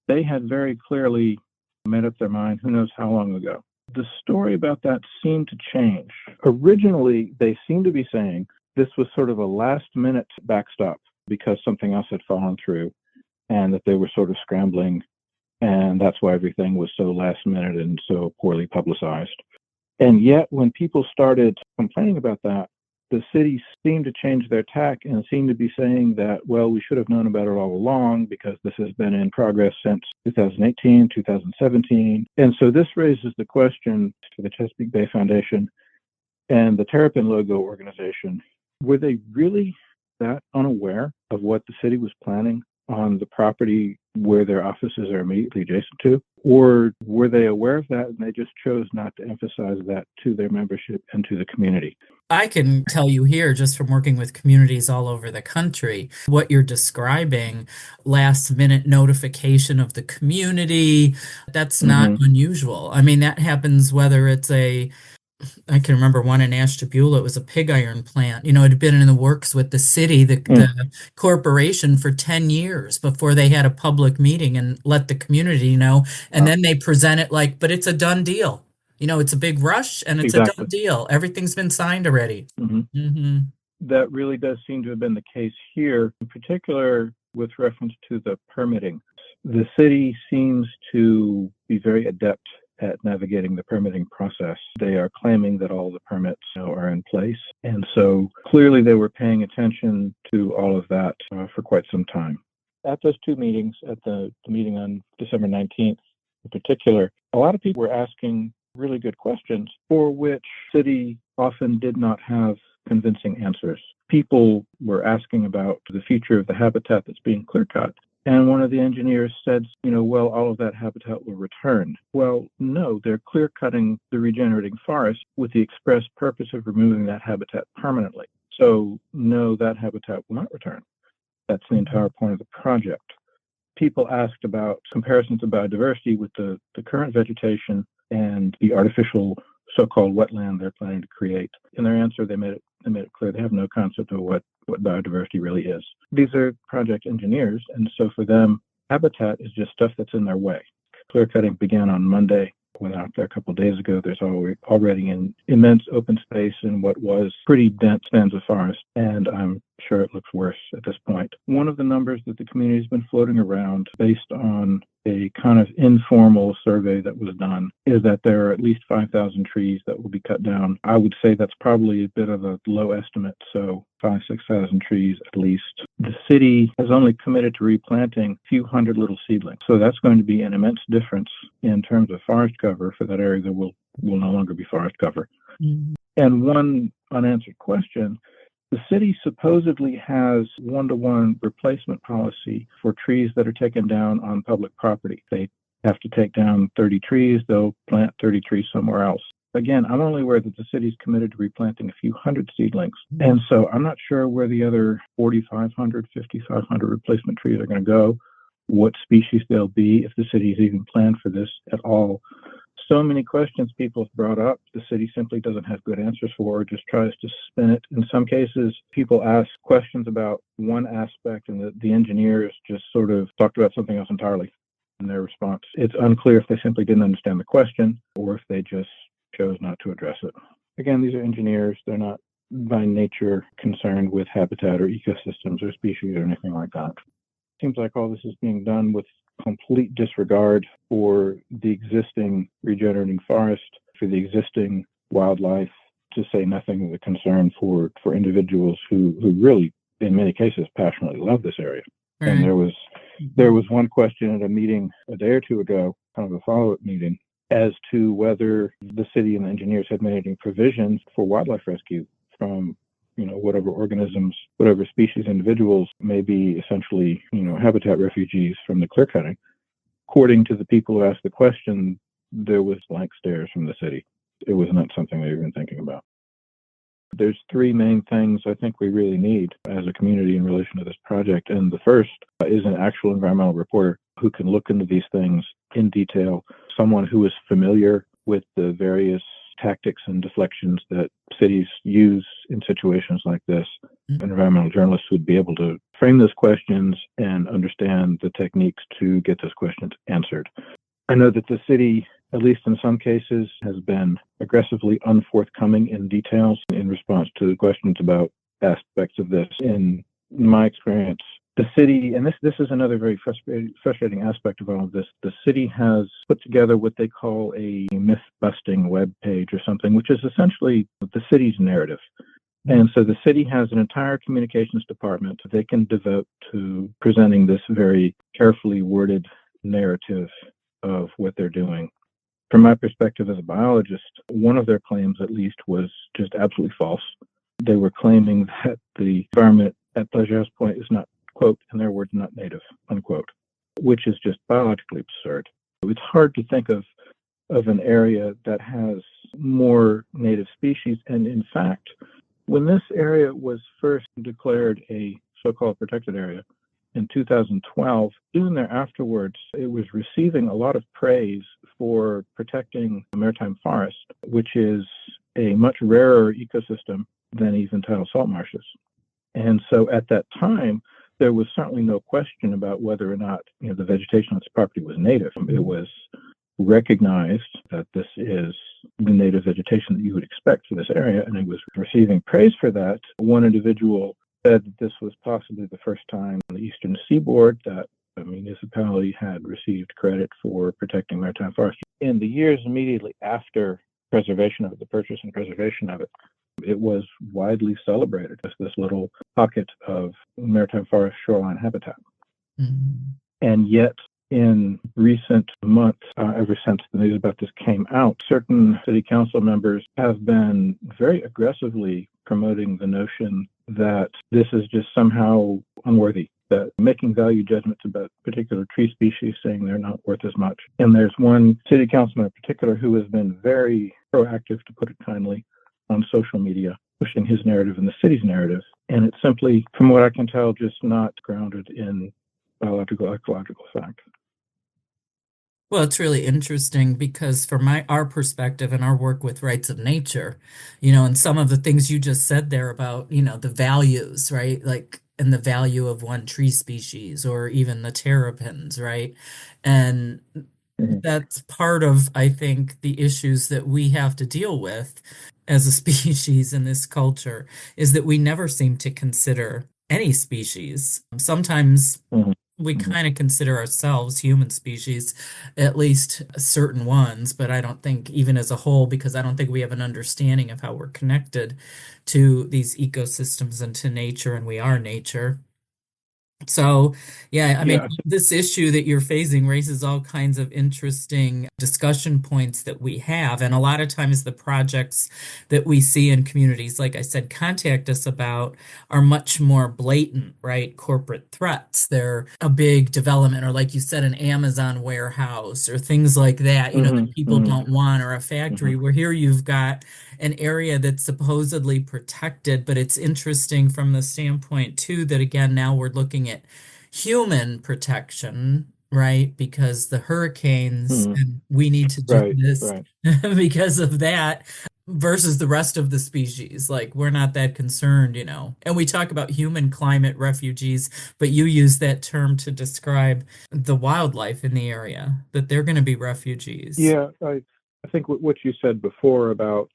They had very clearly made up their mind, who knows how long ago. The story about that seemed to change. Originally, they seemed to be saying this was sort of a last-minute backstop because something else had fallen through and that they were sort of scrambling, and that's why everything was so last-minute and so poorly publicized. And yet, when people started complaining about that, the city seemed to change their tack and seemed to be saying that, well, we should have known about it all along because this has been in progress since 2018, 2017. And so this raises the question to the Chesapeake Bay Foundation and the Terrapin logo organization, were they really that unaware of what the city was planning on the property where their offices are immediately adjacent to? Or were they aware of that and they just chose not to emphasize that to their membership and to the community? I can tell you here, just from working with communities all over the country, what you're describing, last minute notification of the community, that's not unusual. I mean, that happens whether it's I can remember one in Ashtabula, it was a pig iron plant. It had been in the works with the city, the corporation, for 10 years before they had a public meeting and let the community know. And then they present it but it's a done deal. It's a big rush and it's a done deal. Everything's been signed already. That really does seem to have been the case here, in particular with reference to the permitting. The city seems to be very adept at navigating the permitting process. They are claiming that all the permits are in place. And so clearly they were paying attention to all of that for quite some time. At those two meetings, at the meeting on December 19th in particular, a lot of people were asking really good questions for which city often did not have convincing answers. People were asking about the future of the habitat that's being clear-cut. And one of the engineers said, well, all of that habitat will return. Well, no, they're clear-cutting the regenerating forest with the express purpose of removing that habitat permanently. So, no, that habitat will not return. That's the entire point of the project. People asked about comparisons of biodiversity with the current vegetation and the artificial so-called wetland they're planning to create. In their answer, they made it clear they have no concept of what biodiversity really is. These are project engineers, and so for them, habitat is just stuff that's in their way. Clear cutting began on Monday. Went out there a couple of days ago. There's already an immense open space in what was pretty dense stands of forest, and I'm sure it looks worse at this point. One of the numbers that the community has been floating around based on a kind of informal survey that was done is that there are at least 5,000 trees that will be cut down. I would say that's probably a bit of a low estimate, so 5,000-6,000 trees at least. The city has only committed to replanting a few hundred little seedlings, so that's going to be an immense difference in terms of forest cover for that area that will no longer be forest cover. Mm-hmm. And one unanswered question, the city supposedly has one-to-one replacement policy for trees that are taken down on public property. They have to take down 30 trees, they'll plant 30 trees somewhere else. Again, I'm only aware that the city's committed to replanting a few hundred seedlings. And so I'm not sure where the other 4,500, 5,500 replacement trees are going to go, what species they'll be, if the city's even planned for this at all. So many questions people have brought up, the city simply doesn't have good answers for, or just tries to spin it. In some cases, people ask questions about one aspect and the engineers just sort of talked about something else entirely in their response. It's unclear if they simply didn't understand the question or if they just chose not to address it. Again, these are engineers. They're not by nature concerned with habitat or ecosystems or species or anything like that. Seems like all this is being done with complete disregard for the existing regenerating forest, for the existing wildlife, to say nothing of the concern for individuals who really, in many cases, passionately love this area. Right. And there was one question at a meeting a day or two ago, kind of a follow-up meeting, as to whether the city and the engineers had made any provisions for wildlife rescue from whatever organisms, whatever species, individuals may be essentially, habitat refugees from the clear cutting. According to the people who asked the question, there was blank stares from the city. It was not something they were even thinking about. There's three main things I think we really need as a community in relation to this project. And the first is an actual environmental reporter who can look into these things in detail, someone who is familiar with the various tactics and deflections that cities use in situations like this. Environmental journalists would be able to frame those questions and understand the techniques to get those questions answered. I know that the city, at least in some cases, has been aggressively unforthcoming in details in response to questions about aspects of this. In my experience, the city, and this is another very frustrating aspect of all of this, the city has put together what they call a myth-busting web page or something, which is essentially the city's narrative. And so the city has an entire communications department they can devote to presenting this very carefully worded narrative of what they're doing. From my perspective as a biologist, one of their claims, at least, was just absolutely false. They were claiming that the environment at Pleasures Point is not, quote, in their words, not native, unquote, which is just biologically absurd. It's hard to think of an area that has more native species. And in fact, when this area was first declared a so-called protected area in 2012, soon thereafterwards, it was receiving a lot of praise for protecting the maritime forest, which is a much rarer ecosystem than even tidal salt marshes. And so at that time, there was certainly no question about whether or not the vegetation on this property was native. It was recognized that this is the native vegetation that you would expect for this area, and it was receiving praise for that. One individual said that this was possibly the first time on the eastern seaboard that a municipality had received credit for protecting maritime forestry. In the years immediately after preservation of it, the purchase and preservation of it, it was widely celebrated as this little pocket of maritime forest shoreline habitat. Mm-hmm. And yet, in recent months, ever since the news about this came out, certain city council members have been very aggressively promoting the notion that this is just somehow unworthy, that making value judgments about particular tree species, saying they're not worth as much. And there's one city councilman in particular who has been very proactive, to put it kindly, on social media, pushing his narrative and the city's narrative. And it's simply, from what I can tell, just not grounded in biological, ecological fact. Well, it's really interesting because from our perspective and our work with rights of nature, and some of the things you just said there about, the values, right? Like, and the value of one tree species or even the terrapins, right? And that's part of, I think, the issues that we have to deal with as a species in this culture is that we never seem to consider any species. Sometimes we kind of consider ourselves human species, at least certain ones, but I don't think even as a whole, because I don't think we have an understanding of how we're connected to these ecosystems and to nature, and we are nature. So, yeah, I mean, this issue that you're facing raises all kinds of interesting discussion points that we have. And a lot of times the projects that we see in communities, like I said, contact us about are much more blatant, right? Corporate threats. They're a big development, or like you said, an Amazon warehouse or things like that, that people don't want, or a factory, where here you've got an area that's supposedly protected, but it's interesting from the standpoint too that again now we're looking at human protection, right? Because the hurricanes and we need to do this because of that versus the rest of the species. Like we're not that concerned, And we talk about human climate refugees, but you use that term to describe the wildlife in the area, that they're going to be refugees. Yeah, I think what you said before about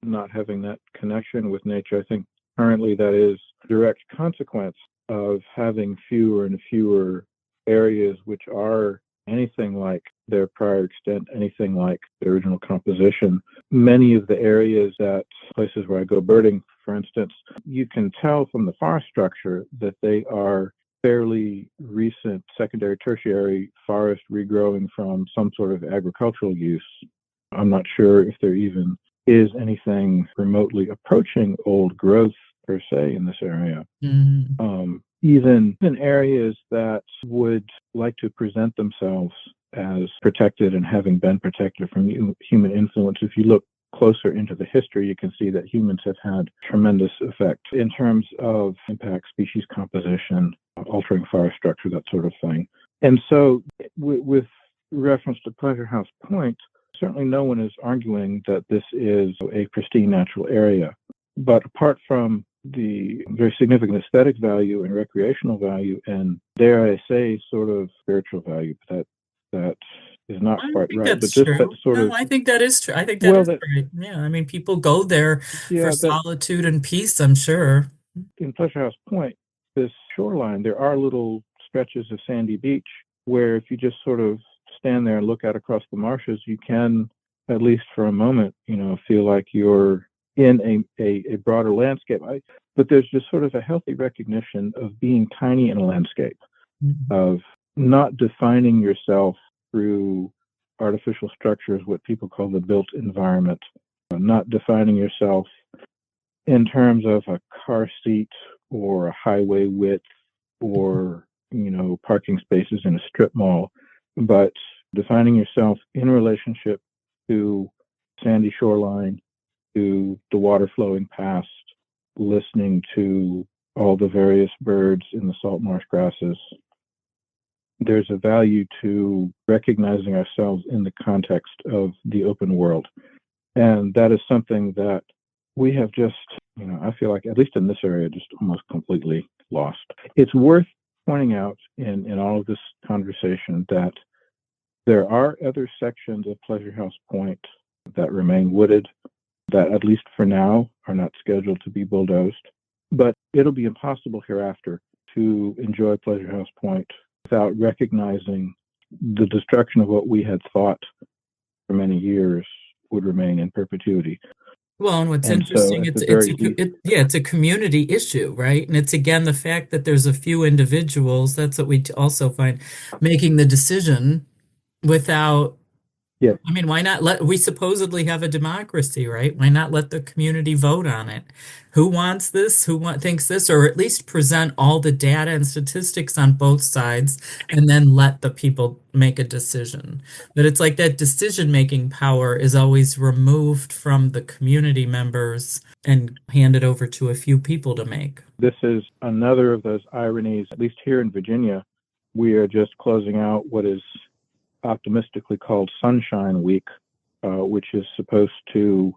not having that connection with nature, I think currently that is a direct consequence of having fewer and fewer areas which are anything like their prior extent, anything like the original composition. Many of the areas that places where I go birding, for instance, you can tell from the forest structure that they are fairly recent secondary, tertiary forest regrowing from some sort of agricultural use. I'm not sure if there even is anything remotely approaching old growth per se in this area. Even in areas that would like to present themselves as protected and having been protected from human influence, if you look closer into the history, you can see that humans have had tremendous effect in terms of impact, species composition, altering forest structure, that sort of thing. And so with reference to Pleasure House Point, certainly no one is arguing that this is a pristine natural area. But apart from the very significant aesthetic value and recreational value, and dare I say, sort of spiritual value, that is not quite right. But just that sort of. I think that is true. I think that is right. Yeah, I mean, people go there for solitude and peace, I'm sure. In Pleasure House Point, this shoreline, there are little stretches of sandy beach where if you just sort of stand there and look out across the marshes, you can, at least for a moment, feel like you're in a broader landscape. But there's just sort of a healthy recognition of being tiny in a landscape, of not defining yourself through artificial structures, what people call the built environment, not defining yourself in terms of a car seat or a highway width or, parking spaces in a strip mall, but defining yourself in relationship to sandy shoreline, to the water flowing past, listening to all the various birds in the salt marsh grasses. There's a value to recognizing ourselves in the context of the open world. And that is something that we have just, I feel like, at least in this area, just almost completely lost. It's worth pointing out in all of this conversation that there are other sections of Pleasure House Point that remain wooded that, at least for now, are not scheduled to be bulldozed. But it'll be impossible hereafter to enjoy Pleasure House Point without recognizing the destruction of what we had thought for many years would remain in perpetuity. Well, and what's And so interesting, at the very least, it's a community issue, right? And it's again the fact that there's a few individuals, that's what we also find, making the decision without, yeah, I mean, why not we supposedly have a democracy, right? Why not let the community vote on it? Who wants this? Thinks this? Or at least present all the data and statistics on both sides and then let the people make a decision. But it's like that decision-making power is always removed from the community members and handed over to a few people to make. this is another of those ironies. At least here in Virginia, we are just closing out what is optimistically called Sunshine Week, which is supposed to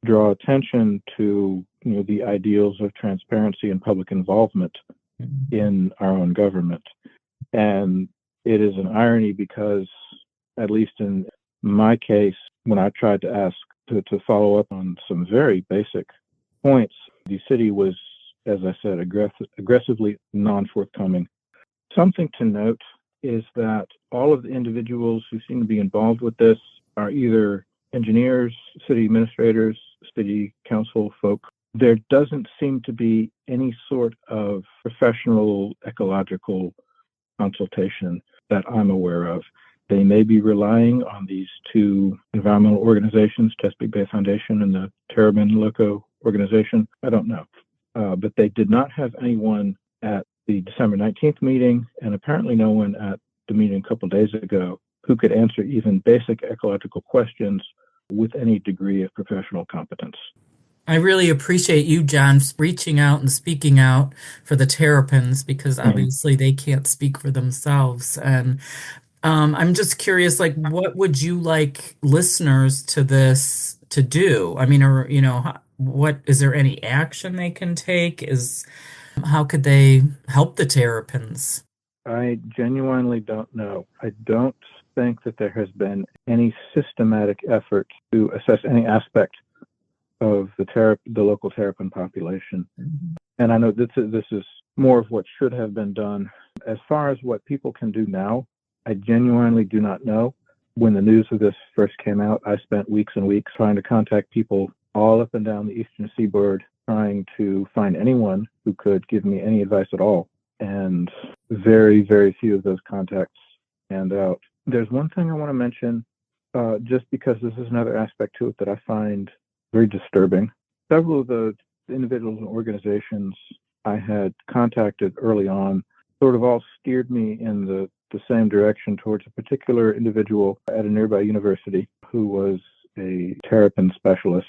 draw attention to the ideals of transparency and public involvement in our own government. And it is an irony because, at least in my case, when I tried to ask to follow up on some very basic points, the city was, as I said, aggressively non-forthcoming. Something to note is that all of the individuals who seem to be involved with this are either engineers, city administrators, city council folk. There doesn't seem to be any sort of professional ecological consultation that I'm aware of. They may be relying on these two environmental organizations, Chesapeake Bay Foundation and the Terrapin Loco organization. I don't know. But they did not have anyone at the December 19th meeting, and apparently no one at the meeting a couple of days ago who could answer even basic ecological questions with any degree of professional competence. I really appreciate you, John, reaching out and speaking out for the Terrapins, because obviously they can't speak for themselves. And I'm just curious, like, what would you like listeners to this to do? I mean, or, what is there any action they can take? How could they help the Terrapins? I genuinely don't know. I don't think that there has been any systematic effort to assess any aspect of the local terrapin population. Mm-hmm. And I know this is more of what should have been done. As far as what people can do now, I genuinely do not know. When the news of this first came out, I spent weeks and weeks trying to contact people all up and down the eastern seaboard, trying to find anyone who could give me any advice at all. And very, very few of those contacts panned out. There's one thing I want to mention, just because this is another aspect to it that I find very disturbing. Several of the individuals and organizations I had contacted early on sort of all steered me in the same direction towards a particular individual at a nearby university who was a terrapin specialist.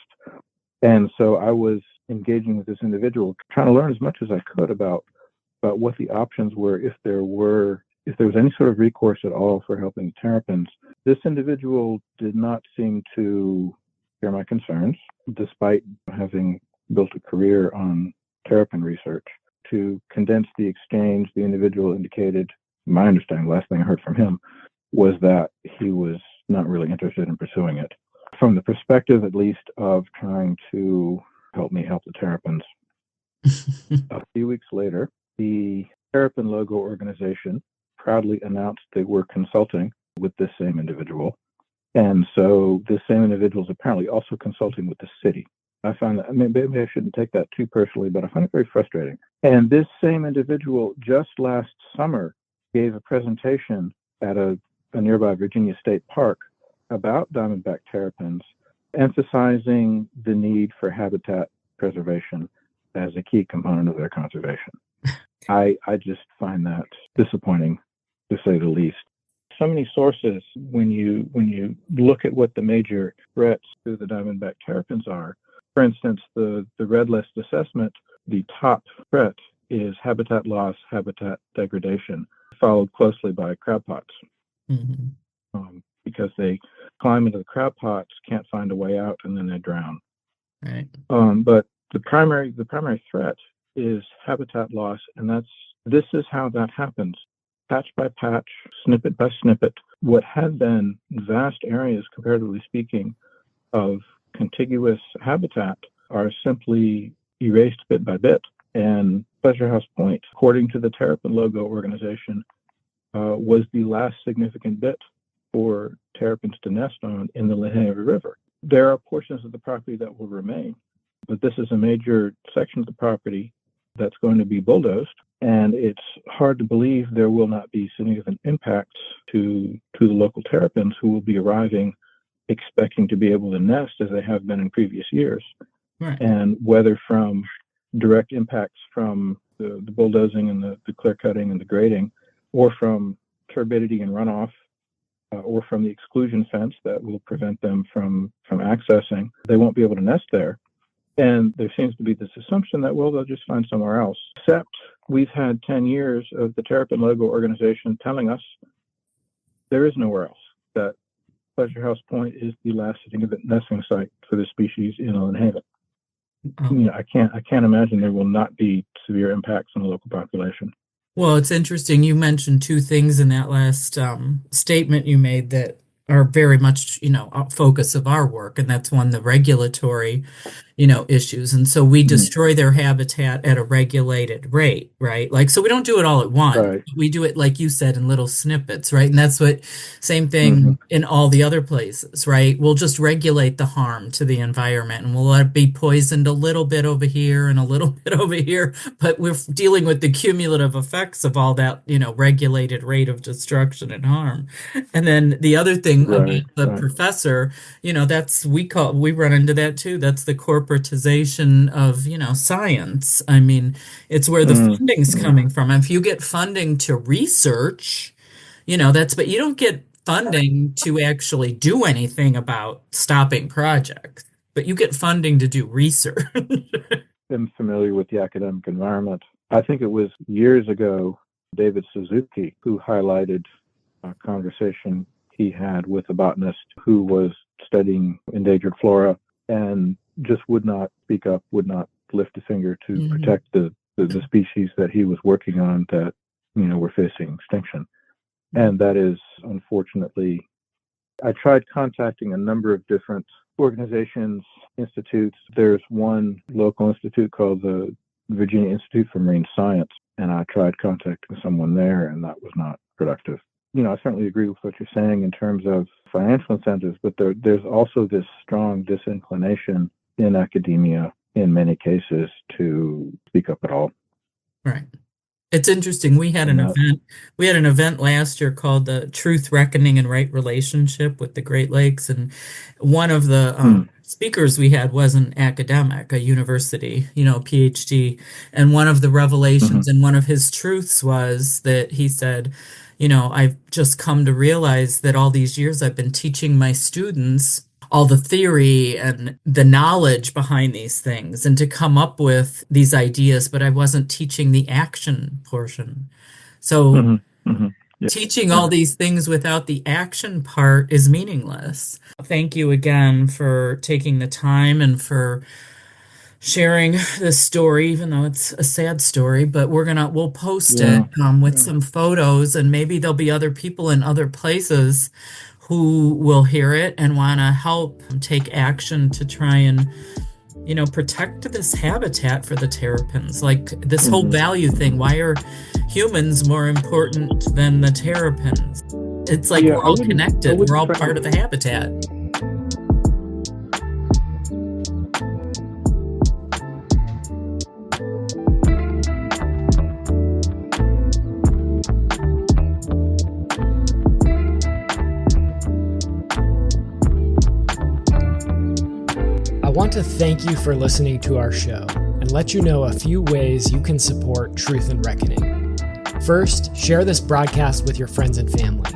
And so I was engaging with this individual, trying to learn as much as I could about what the options were if there was any sort of recourse at all for helping terrapins. This individual did not seem to share my concerns, despite having built a career on terrapin research. To condense the exchange, the individual indicated, my understanding, last thing I heard from him, was that he was not really interested in pursuing it. From the perspective, at least, of trying to help me help the terrapins. A few weeks later, the Terrapin Logo organization proudly announced they were consulting with this same individual. And so this same individual is apparently also consulting with the city. I find that, maybe I shouldn't take that too personally, but I find it very frustrating. And this same individual just last summer gave a presentation at a nearby Virginia State Park about Diamondback terrapins, emphasizing the need for habitat preservation as a key component of their conservation. I just find that disappointing, to say the least. So many sources, when you look at what the major threats to the Diamondback terrapins are, for instance, the red list assessment, the top threat is habitat loss, habitat degradation, followed closely by crab pots. Mm-hmm. Because they climb into the crab pots, can't find a way out, and then they drown. Right. But the primary threat is habitat loss, and this is how that happens. Patch by patch, snippet by snippet, what had been vast areas, comparatively speaking, of contiguous habitat are simply erased bit by bit. And Pleasure House Point, according to the Terrapin Logo organization, was the last significant bit for terrapins to nest on in the Lenape River. There are portions of the property that will remain, but this is a major section of the property that's going to be bulldozed, and it's hard to believe there will not be significant impacts to the local terrapins who will be arriving expecting to be able to nest as they have been in previous years. Right. And whether from direct impacts from the bulldozing and the clear cutting and the grading, or from turbidity and runoff, or from the exclusion fence that will prevent them from accessing, they won't be able to nest there. And there seems to be this assumption that, well, they'll just find somewhere else. Except we've had 10 years of the Terrapin Logo organization telling us there is nowhere else, that Pleasure House Point is the last significant nesting site for this species in Inland Haven. I can't imagine there will not be severe impacts on the local population. Well, it's interesting. You mentioned two things in that last statement you made that are very much, a focus of our work. And that's one, the regulatory, issues. And so we destroy their habitat at a regulated rate, right? Like, so we don't do it all at once. Right. We do it, like you said, in little snippets, right? And that's same thing in all the other places, right? We'll just regulate the harm to the environment, and we'll let it be poisoned a little bit over here and a little bit over here, but we're dealing with the cumulative effects of all that, regulated rate of destruction and harm. And then the other thing about the professor, we run into that too. That's the corporatization of, science. I mean, it's where the funding's coming from. If you get funding to research, but you don't get funding to actually do anything about stopping projects, but you get funding to do research. I'm familiar with the academic environment. I think it was years ago, David Suzuki, who highlighted a conversation he had with a botanist who was studying endangered flora and just would not speak up, would not lift a finger to protect the species that he was working on that, were facing extinction. And that is, unfortunately, I tried contacting a number of different organizations, institutes. There's one local institute called the Virginia Institute for Marine Science, and I tried contacting someone there, and that was not productive. I certainly agree with what you're saying in terms of financial incentives, but there's also this strong disinclination in academia in many cases to speak up at all. Right. It's interesting. We had an event last year called the Truth&Reckoning and Right Relationship with the Great Lakes, and one of the speakers we had was an academic, a university, PhD, and one of the revelations and one of his truths was that he said, I've just come to realize that all these years I've been teaching my students all the theory and the knowledge behind these things and to come up with these ideas, but I wasn't teaching the action portion. So teaching all these things without the action part is meaningless. Thank you again for taking the time and for sharing this story, even though it's a sad story, but we'll post it with some photos, and maybe there'll be other people in other places who will hear it and want to help take action to try and, protect this habitat for the terrapins. Like this whole value thing. Why are humans more important than the terrapins? It's like we're all connected. We're all part of the habitat. I want to thank you for listening to our show and let you know a few ways you can support Truth and Reckoning. First, share this broadcast with your friends and family.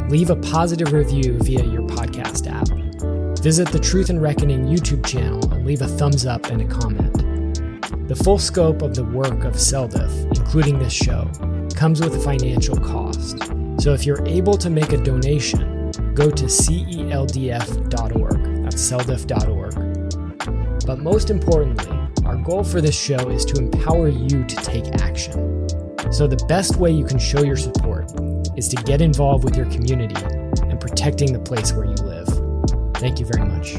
Leave a positive review via your podcast app. Visit the Truth and Reckoning YouTube channel and leave a thumbs up and a comment. The full scope of the work of CELDF, including this show, comes with a financial cost. So if you're able to make a donation, go to CELDF.org. That's CELDF.org. But most importantly, our goal for this show is to empower you to take action. So the best way you can show your support is to get involved with your community and protecting the place where you live. Thank you very much.